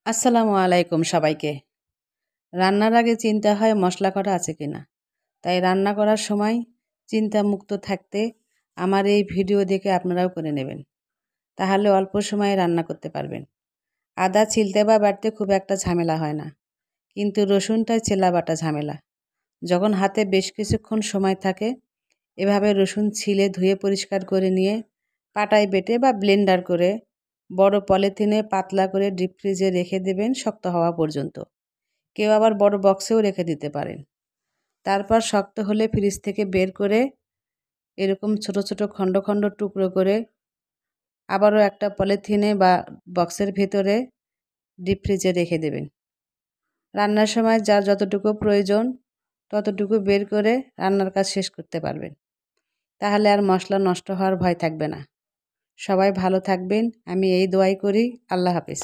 আসসালামু আলাইকুম সবাইকে। রান্নার আগে চিন্তা হয় মশলা করা আছে কিনা। তাই রান্না করার সময় চিন্তামুক্ত থাকতে আমার এই ভিডিও দেখে আপনারাও করে নেবেন। তাহলে অল্প সময়ে রান্না করতে পারবেন। আদা ছিলতে বা বাটতে খুব একটা ঝামেলা হয় না, কিন্তু রসুনটাই ছেলা বাটা ঝামেলা। যখন হাতে বেশ কিছুক্ষণ সময় থাকে, এভাবে রসুন ছিলে ধুয়ে পরিষ্কার করে নিয়ে পাটায় বেটে বা ব্লেন্ডার করে বড় পলিথিনে পাতলা করে ডিপ ফ্রিজে রেখে দেবেন শক্ত হওয়া পর্যন্ত। কেউ আবার বড় বক্সেও রেখে দিতে পারেন। তারপর শক্ত হলে ফ্রিজ থেকে বের করে এরকম ছোট ছোট খণ্ড খণ্ড টুকরো করে আবারও একটা পলিথিনে বা বক্সের ভেতরে ডিপ ফ্রিজে রেখে দেবেন। রান্নার সময় যার যতটুকু প্রয়োজন ততটুকু বের করে রান্নার কাজ শেষ করতে পারবেন। তাহলে আর মশলা নষ্ট হওয়ার ভয় থাকবে না। সবাই ভালো থাকবেন, আমি এই দোয়াই করি। আল্লাহ হাফেজ।